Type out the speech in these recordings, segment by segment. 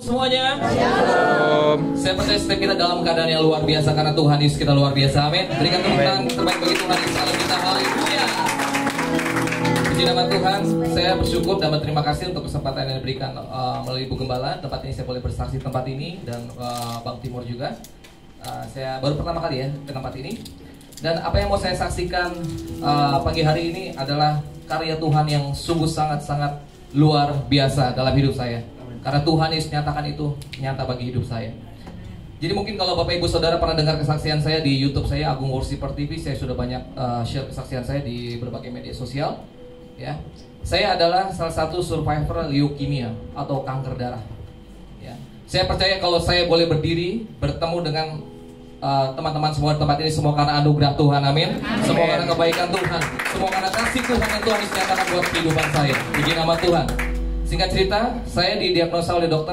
Semuanya, saya percaya setiap kita dalam keadaan yang luar biasa karena Tuhan Yesus kita luar biasa. Amin. Berikan tepuk tangan terbaik bagi Tuhan Yesus Allah kita. Haleluya. Puji nama Tuhan. Saya bersyukur dan berterima kasih untuk kesempatan yang diberikan melalui Ibu Gembala. Tempat ini saya boleh bersaksi tempat ini dan Bang Timur juga. Saya baru pertama kali ya ke tempat ini. Dan apa yang mau saya saksikan pagi hari ini adalah karya Tuhan yang sungguh sangat-sangat luar biasa dalam hidup saya. Karena Tuhan Yesus nyatakan itu nyata bagi hidup saya. Jadi mungkin kalau Bapak Ibu Saudara pernah dengar kesaksian saya di YouTube saya Agung Worshiper TV, saya sudah banyak share kesaksian saya di berbagai media sosial. Ya, saya adalah salah satu survivor leukemia atau kanker darah. Ya, saya percaya kalau saya boleh berdiri bertemu dengan teman-teman semua di tempat ini semua karena anugerah Tuhan, amin. Semua karena kebaikan Tuhan, semua karena kasih Tuhan yang Tuhan Yesus nyatakan buat kehidupan saya. Puji nama Tuhan. Singkat cerita, saya didiagnosa oleh dokter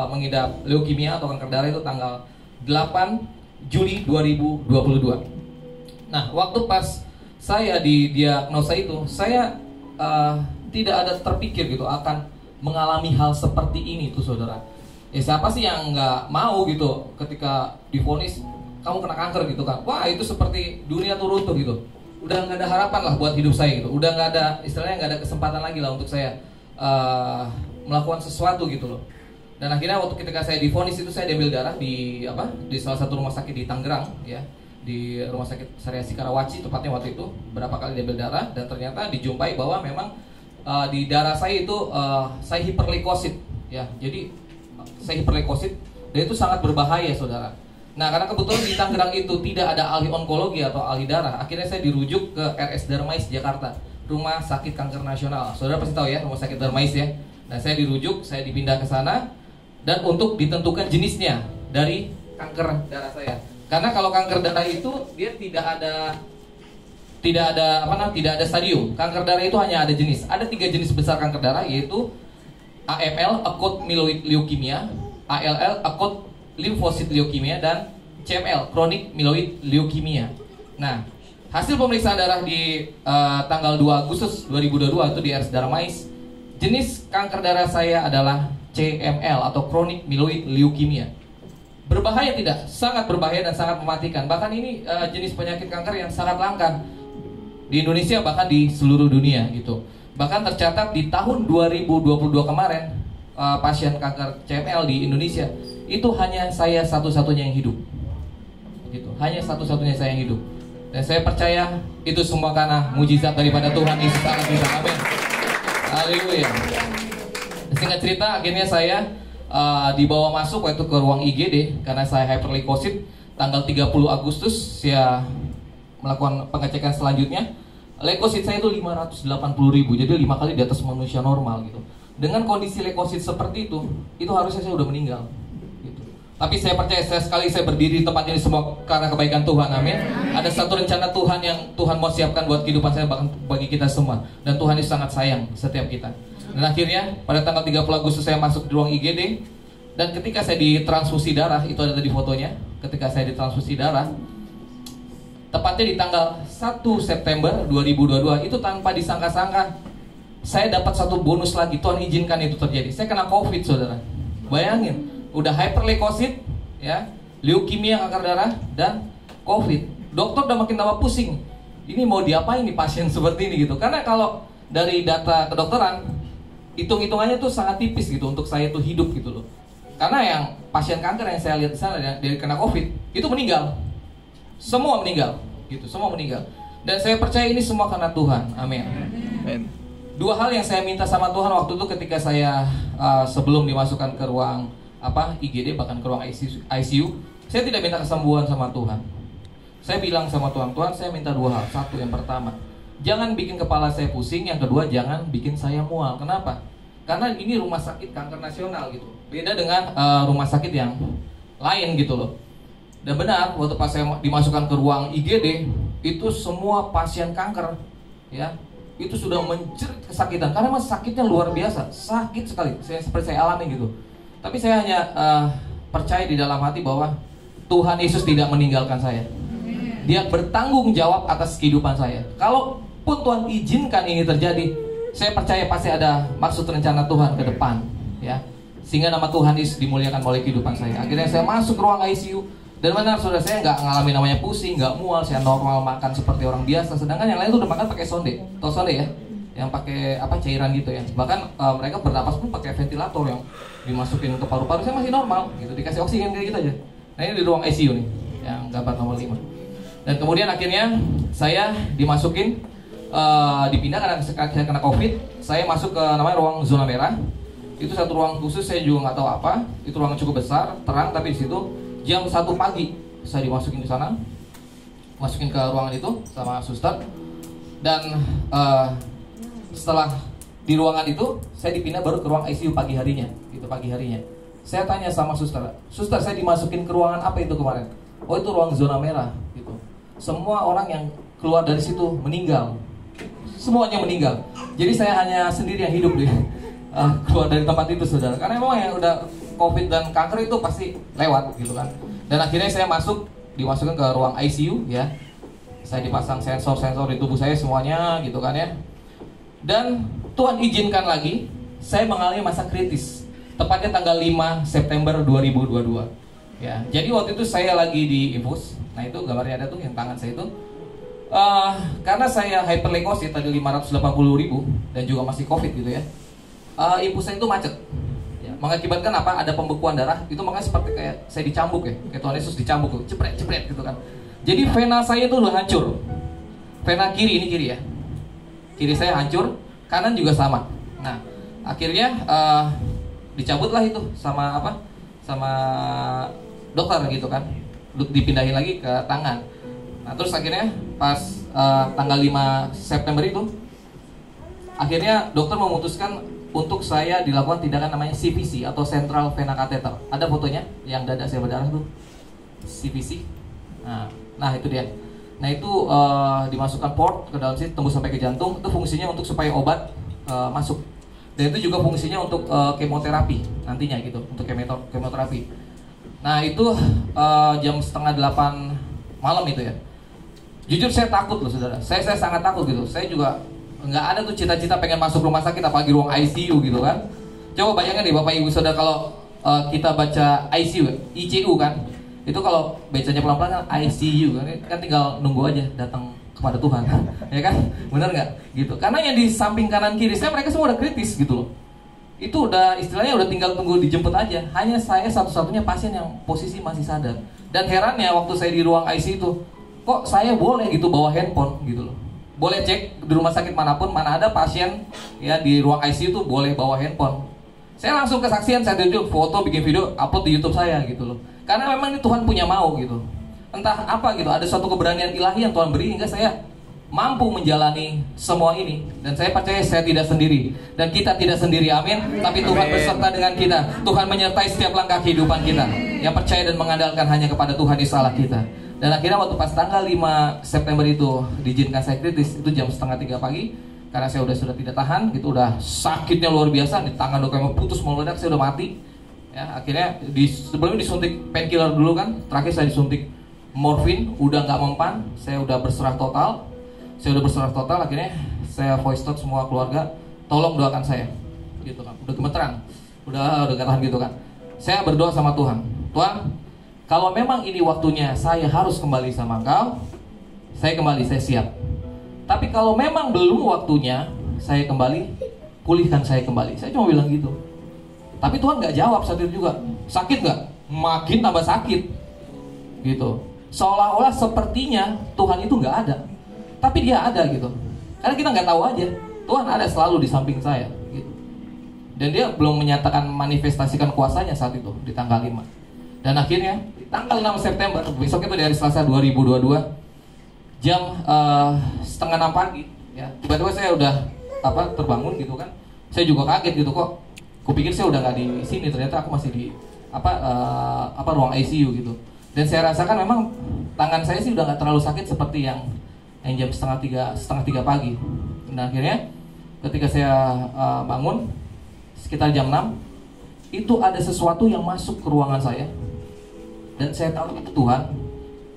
mengidap leukemia atau kanker darah itu tanggal 8 Juli 2022. Nah, waktu pas saya didiagnosa itu, saya tidak ada terpikir gitu akan mengalami hal seperti ini tuh saudara. Ya siapa sih yang nggak mau gitu ketika divonis kamu kena kanker gitu kan? Wah itu seperti dunia tuh runtuh gitu. Udah nggak ada harapan lah buat hidup saya gitu. Udah nggak ada istilahnya nggak ada kesempatan lagi lah untuk saya melakukan sesuatu gitu loh. Dan akhirnya waktu ketika saya divonis itu saya diambil darah di salah satu rumah sakit di Tangerang ya, di rumah sakit Sariasi Karawaci tepatnya waktu itu. Berapa kali diambil darah dan ternyata dijumpai bahwa memang di darah saya itu saya hiperleukosit ya. Jadi saya hiperleukosit dan itu sangat berbahaya saudara. Nah karena kebetulan di Tangerang itu tidak ada ahli onkologi atau ahli darah, akhirnya saya dirujuk ke RS Darmais Jakarta, Rumah Sakit Kanker Nasional. Saudara pasti tahu ya Rumah Sakit Darmais ya. Nah saya dirujuk, saya dipindah ke sana dan untuk ditentukan jenisnya dari kanker darah saya. Karena kalau kanker darah itu dia tidak ada stadium. Kanker darah itu hanya ada jenis. Ada 3 jenis besar kanker darah yaitu AML acute myeloid leukemia, ALL acute lymphocyte leukemia dan CML chronic myeloid leukemia. Nah, hasil pemeriksaan darah di tanggal 2 Agustus 2022 itu di RS Darmais, jenis kanker darah saya adalah CML atau chronic myeloid leukemia. Berbahaya tidak? Sangat berbahaya dan sangat mematikan. Bahkan ini jenis penyakit kanker yang sangat langka di Indonesia bahkan di seluruh dunia gitu. Bahkan tercatat di tahun 2022 kemarin pasien kanker CML di Indonesia itu hanya saya satu-satunya yang hidup. Gitu. Hanya satu-satunya saya yang hidup. Dan saya percaya itu semua karena mujizat daripada Tuhan Yesus Allah kita. Amin. Haleluya. Singkat cerita, akhirnya saya dibawa masuk waktu ke ruang IGD karena saya hyperleukosit. Tanggal 30 Agustus saya melakukan pengecekan selanjutnya. Leukosit saya itu 580.000, jadi 5 kali di atas manusia normal gitu. Dengan kondisi leukosit seperti itu harusnya saya udah meninggal. Tapi saya percaya sekali saya berdiri di tempat ini semua karena kebaikan Tuhan, amin. Ada satu rencana Tuhan yang Tuhan mau siapkan buat kehidupan saya bahkan bagi kita semua. Dan Tuhan itu sangat sayang setiap kita. Dan akhirnya pada tanggal 30 Agustus saya masuk di ruang IGD. Dan ketika saya ditransfusi darah, itu ada di fotonya. Ketika saya ditransfusi darah, tepatnya di tanggal 1 September 2022, itu tanpa disangka-sangka saya dapat satu bonus lagi. Tuhan izinkan itu terjadi. Saya kena COVID saudara. Bayangin. Udah hyperleukosit, ya, leukemia kanker darah dan COVID. Dokter udah makin tambah pusing. Ini mau diapain nih pasien seperti ini gitu? Karena kalau dari data kedokteran, hitung-hitungannya tuh sangat tipis gitu untuk saya tuh hidup gitu loh. Karena yang pasien kanker yang saya lihat di sana dari kena COVID itu meninggal, semua meninggal, gitu, semua meninggal. Dan saya percaya ini semua karena Tuhan, amin. Dua hal yang saya minta sama Tuhan waktu itu ketika saya sebelum dimasukkan ke ruang IGD bahkan ke ruang ICU, saya tidak minta kesembuhan sama Tuhan. Saya bilang sama Tuhan, Tuhan saya minta 2 hal. Satu, yang pertama, jangan bikin kepala saya pusing. Yang kedua, jangan bikin saya mual. Kenapa? Karena ini rumah sakit kanker nasional gitu. Beda dengan rumah sakit yang lain gitu loh. Dan benar, waktu pas saya dimasukkan ke ruang IGD, itu semua pasien kanker ya, itu sudah menjerit kesakitan. Karena mas sakitnya luar biasa, sakit sekali. Seperti saya alami gitu. Tapi saya hanya percaya di dalam hati bahwa Tuhan Yesus tidak meninggalkan saya. Dia bertanggung jawab atas kehidupan saya. Kalaupun Tuhan izinkan ini terjadi, saya percaya pasti ada maksud rencana Tuhan ke depan. Ya, sehingga nama Tuhan Yesus dimuliakan oleh kehidupan saya. Akhirnya saya masuk ruang ICU, dan benar saudara, saya nggak ngalamin namanya pusing, nggak mual, saya normal makan seperti orang biasa. Sedangkan yang lain tuh udah makan pakai sonde, tau sonde ya, yang pakai apa cairan gitu ya. Bahkan mereka bernapas pun pakai ventilator yang dimasukin ke paru-paru. Saya masih normal gitu, dikasih oksigen kayak gitu aja. Nah ini di ruang ICU nih, yang gambar nomor 5. Dan kemudian akhirnya saya dimasukin, dipindah karena saya kena COVID. Saya masuk ke namanya ruang zona merah. Itu satu ruang khusus, saya juga nggak tahu apa. Itu ruang cukup besar, terang, tapi di situ jam 1 pagi saya dimasukin ke sana, masukin ke ruangan itu sama suster. Dan setelah di ruangan itu saya dipindah baru ke ruang ICU pagi harinya, gitu pagi harinya. Saya tanya sama suster, suster saya dimasukin ke ruangan apa itu kemarin? Oh itu ruang zona merah, gitu. Semua orang yang keluar dari situ meninggal, semuanya meninggal. Jadi saya hanya sendiri yang hidup deh, keluar dari tempat itu saudara. Karena memang yang udah COVID dan kanker itu pasti lewat gitu kan. Dan akhirnya saya dimasukkan ke ruang ICU ya. Saya dipasang sensor-sensor di tubuh saya semuanya gitu kan ya. Dan Tuhan izinkan lagi saya mengalami masa kritis. Tepatnya tanggal 5 September 2022. Ya, jadi waktu itu saya lagi di infus. Nah itu gambarnya ada tuh yang tangan saya itu. Karena saya hyperleukosit tadi 580.000 dan juga masih COVID gitu ya. Infus saya itu macet. Mengakibatkan apa? Ada pembekuan darah. Itu makanya seperti kayak saya dicambuk ya, kayak Tuhan Yesus dicambuk tuh, cepret gitu kan. Jadi vena saya itu udah hancur. Vena kiri, ini kiri ya, kiri saya hancur, kanan juga sama. Nah akhirnya dicabutlah itu sama apa? Sama dokter gitu kan, dipindahin lagi ke tangan. Nah terus akhirnya pas tanggal 5 September itu, akhirnya dokter memutuskan untuk saya dilakukan tindakan namanya CVC atau Central Vena Catheter. Ada fotonya yang dada saya berdarah tuh, CVC. Nah itu dia. Nah itu dimasukkan port ke dalam sini, tembus sampai ke jantung. Itu fungsinya untuk supaya obat masuk. Dan itu juga fungsinya untuk kemoterapi nantinya gitu, untuk kemoterapi. Nah itu jam setengah 8 malam itu ya. Jujur saya takut loh saudara. Saya sangat takut gitu. Saya juga nggak ada tuh cita-cita pengen masuk rumah sakit apalagi ruang ICU gitu kan. Coba bayangkan nih Bapak Ibu Saudara, kalau kita baca ICU kan, itu kalau bacanya pelan-pelan kan ICU kan tinggal nunggu aja datang kepada Tuhan ya kan, bener nggak gitu. Karena yang di samping kanan kiri saya mereka semua udah kritis gitu loh. Itu udah istilahnya udah tinggal tunggu dijemput aja. Hanya saya satu-satunya pasien yang posisi masih sadar. Dan herannya waktu saya di ruang ICU itu, kok saya boleh gitu bawa handphone gitu loh. Boleh cek di rumah sakit manapun, mana ada pasien ya di ruang ICU tuh boleh bawa handphone. Saya langsung kesaksian, saya tunjuk foto, bikin video, upload di YouTube saya gitu loh. Karena memang ini Tuhan punya mau gitu. Entah apa gitu, ada suatu keberanian ilahi yang Tuhan beri hingga saya mampu menjalani semua ini. Dan saya percaya saya tidak sendiri, dan kita tidak sendiri, amin. Tapi Tuhan beserta dengan kita. Tuhan menyertai setiap langkah kehidupan kita. Yang percaya dan mengandalkan hanya kepada Tuhan Yesus Allah kita. Dan akhirnya waktu pas tanggal 5 September itu diizinkan saya kritis, itu jam setengah 3 pagi. Karena saya sudah tidak tahan gitu, udah sakitnya luar biasa, di tangan udah kayak putus meledak, saya udah mati. Ya, akhirnya sebelumnya disuntik painkiller dulu kan, terakhir saya disuntik morfin, udah nggak mempan, saya udah berserah total. Akhirnya saya voice note semua keluarga, tolong doakan saya, gitu kan. Udah gemeteran, udah nggak tahan gitu kan. Saya berdoa sama Tuhan, Tuhan, kalau memang ini waktunya saya harus kembali sama Engkau, saya kembali, saya siap. Tapi kalau memang belum waktunya saya kembali, pulihkan saya kembali. Saya cuma bilang gitu. Tapi Tuhan nggak jawab saat itu juga. Sakit nggak? Makin tambah sakit, gitu. Seolah-olah sepertinya Tuhan itu nggak ada, tapi Dia ada gitu. Karena kita nggak tahu aja, Tuhan ada selalu di samping saya, gitu. Dan Dia belum menyatakan manifestasikan kuasanya saat itu di tanggal 5. Dan akhirnya tanggal 6 September, besok itu di hari Selasa 2022, jam setengah 6 pagi ya, tiba-tiba saya udah terbangun gitu kan. Saya juga kaget gitu, kok kupikir saya udah nggak di sini, ternyata aku masih di ruang ICU gitu. Dan saya rasakan memang tangan saya sih udah nggak terlalu sakit seperti yang jam setengah tiga pagi. Nah akhirnya ketika saya bangun sekitar jam 6, itu ada sesuatu yang masuk ke ruangan saya. Dan saya tahu itu Tuhan.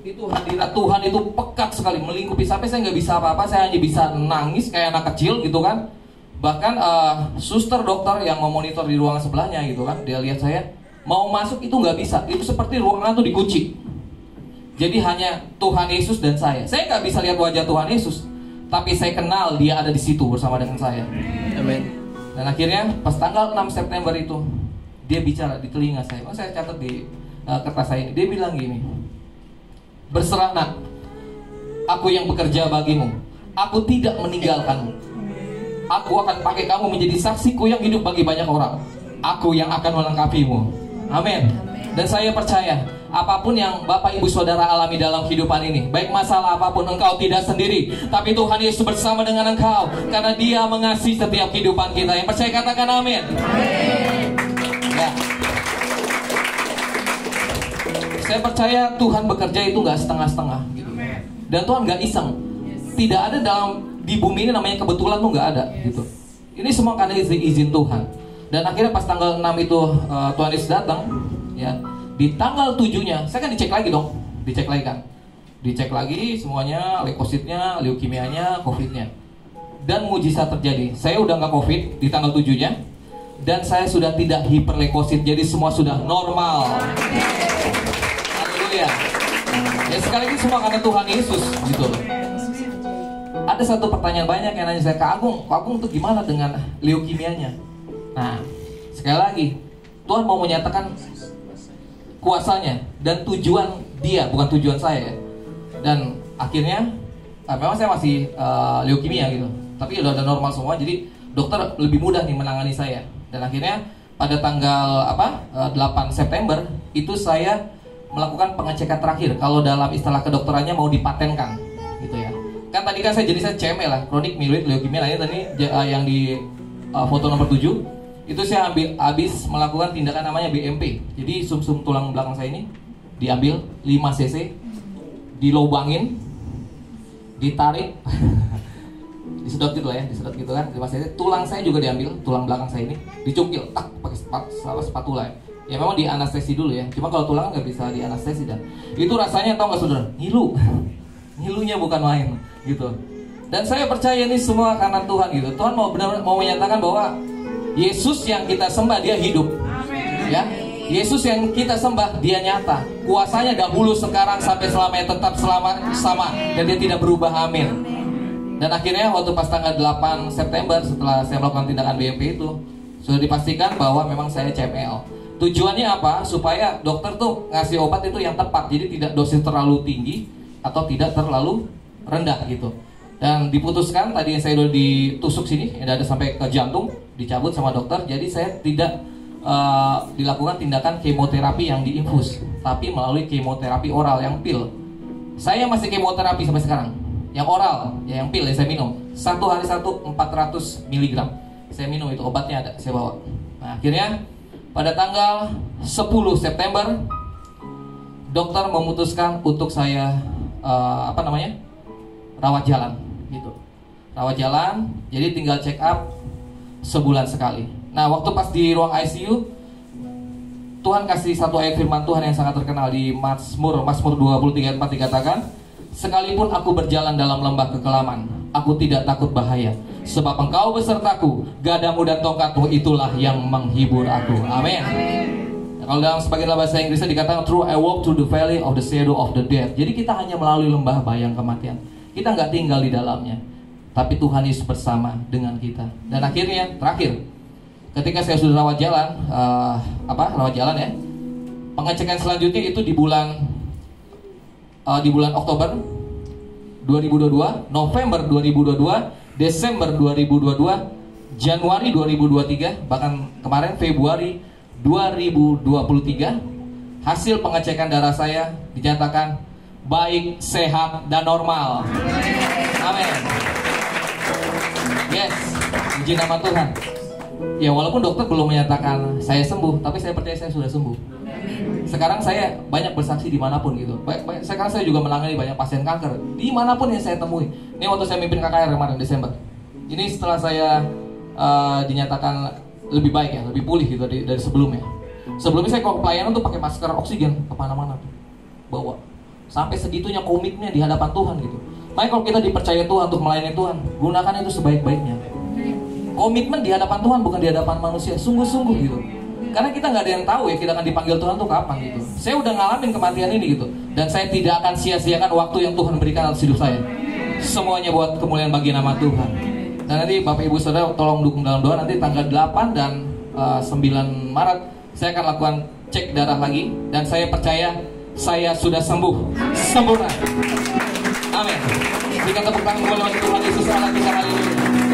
Itu hadirat Tuhan itu pekat sekali, melingkupi sampai saya nggak bisa apa-apa. Saya hanya bisa nangis kayak anak kecil gitu kan. Bahkan suster dokter yang memonitor di ruangan sebelahnya gitu kan, dia lihat saya mau masuk itu nggak bisa, itu seperti ruangan tuh dikunci. Jadi hanya Tuhan Yesus dan saya nggak bisa lihat wajah Tuhan Yesus, tapi saya kenal dia ada di situ bersama dengan saya. Amin. Dan akhirnya pas tanggal 6 September itu dia bicara di telinga saya. Saya catat di kertas saya ini. Dia bilang gini, berserah nak, aku yang bekerja bagimu, aku tidak meninggalkanmu. Aku akan pakai kamu menjadi saksiku yang hidup bagi banyak orang. Aku yang akan melengkapimu. Amin. Dan saya percaya apapun yang Bapak Ibu Saudara alami dalam kehidupan ini, baik masalah apapun, engkau tidak sendiri. Tapi Tuhan Yesus bersama dengan engkau, karena Dia mengasihi setiap kehidupan kita. Yang percaya katakan amin. Amin. Ya. Saya percaya Tuhan bekerja itu gak setengah-setengah gitu. Dan Tuhan gak iseng. Tidak ada di bumi ini namanya kebetulan tuh gak ada gitu. Ini semua karena izin Tuhan. Dan akhirnya pas tanggal 6 itu Tuhan Yesus datang ya. Di tanggal 7-nya, saya kan dicek lagi dong. Dicek lagi kan. Dicek lagi semuanya, leukositnya, leukemianya, covidnya. Dan mujizat terjadi. Saya udah gak covid di tanggal 7-nya. Dan saya sudah tidak hiperleukosit. Jadi semua sudah normal. Haleluya. Ya sekali lagi semua karena Tuhan Yesus gitu loh. Ada satu pertanyaan banyak yang nanya saya, Kak Agung tuh gimana dengan leukemianya? Nah, sekali lagi Tuhan mau menyatakan kuasanya dan tujuan Dia, bukan tujuan saya. Dan akhirnya memang saya masih leukemia gitu, tapi udah normal semua. Jadi dokter lebih mudah nih menangani saya. Dan akhirnya pada tanggal 8 September itu saya melakukan pengecekan terakhir. Kalau dalam istilah kedokterannya mau dipatenkan gitu ya. Kan tadi kan saya jenisnya CML lah, kronik myeloid leukemia. Ini tadi yang di foto nomor 7 itu saya habis melakukan tindakan namanya BMP. Jadi sumsum tulang belakang saya ini diambil 5 cc, dilobangin, ditarik, disedot gitu lah ya, disedot gitu kan 5 cc. Tulang saya juga diambil, tulang belakang saya ini dicungkil, tak pakai spatula ya. Ya memang di anestesi dulu ya. Cuma kalau tulang nggak bisa di anestesi. Dan itu rasanya tau nggak saudara? Ngilu, ngilunya bukan main gitu. Dan saya percaya ini semua karena Tuhan gitu. Tuhan mau benar-benar mau menyatakan bahwa Yesus yang kita sembah Dia hidup. Ya, Yesus yang kita sembah Dia nyata. Kuasanya dahulu, sekarang, sampai selamanya, tetap sama, dan Dia tidak berubah. Amin. Dan akhirnya waktu pas tanggal 8 September setelah saya melakukan tindakan BMP itu, sudah dipastikan bahwa memang saya CML. Tujuannya apa? Supaya dokter tuh ngasih obat itu yang tepat. Jadi tidak dosis terlalu tinggi atau tidak terlalu rendah gitu. Dan diputuskan tadi saya udah ditusuk sini, ada sampai ke jantung, dicabut sama dokter. Jadi saya tidak dilakukan tindakan kemoterapi yang diinfus, tapi melalui kemoterapi oral yang pil. Saya masih kemoterapi sampai sekarang. Yang oral, ya yang pil yang saya minum. 1 hari 400 mg. Saya minum itu, obatnya ada, saya bawa. Nah, akhirnya pada tanggal 10 September dokter memutuskan untuk saya rawat jalan gitu. Rawat jalan, jadi tinggal check up sebulan sekali. Nah, waktu pas di ruang ICU, Tuhan kasih satu ayat firman Tuhan yang sangat terkenal di Mazmur 23:4 dikatakan, sekalipun aku berjalan dalam lembah kekelaman, aku tidak takut bahaya, sebab Engkau besertaku, gadamu dan tongkatmu itulah yang menghibur aku. Amin. Kalau dalam sebagian bahasa Inggrisnya dikatakan, through I walk through the valley of the shadow of the death. Jadi kita hanya melalui lembah bayang kematian. Kita nggak tinggal di dalamnya, tapi Tuhan Yesus bersama dengan kita. Dan akhirnya terakhir, ketika saya sudah rawat jalan, ya, pengecekan selanjutnya itu di bulan Oktober 2022, November 2022, Desember 2022, Januari 2023, bahkan kemarin Februari 2023, hasil pengecekan darah saya dinyatakan baik, sehat, dan normal. Amin. Yes, puji nama Tuhan. Ya walaupun dokter belum menyatakan saya sembuh, tapi saya percaya saya sudah sembuh. Sekarang saya banyak bersaksi dimanapun gitu. Sekarang saya juga menangani banyak pasien kanker dimanapun yang saya temui. Ini waktu saya mimpin KKR kemarin Desember. Ini setelah saya dinyatakan lebih baik ya, lebih pulih gitu dari sebelumnya. Sebelumnya saya kalau pelayanan tuh pakai masker oksigen kemana-mana tuh, bawa. Sampai segitunya komitmennya di hadapan Tuhan gitu. Makanya kalau kita dipercaya Tuhan untuk melayani Tuhan, gunakan itu sebaik-baiknya. Komitmen di hadapan Tuhan, bukan di hadapan manusia. Sungguh-sungguh gitu. Karena kita nggak ada yang tahu ya kita akan dipanggil Tuhan tuh kapan gitu. Saya udah ngalamin kematian ini gitu, dan saya tidak akan sia-siakan waktu yang Tuhan berikan atas hidup saya. Semuanya buat kemuliaan bagi nama Tuhan. Dan nanti Bapak Ibu Saudara tolong dukung dalam doa. Nanti tanggal 8 dan 9 Maret saya akan lakukan cek darah lagi, dan saya percaya saya sudah sembuh sempurna. Amin. Berikan tepuk tangan kepada Tuhan Yesus Allah kita, haleluya.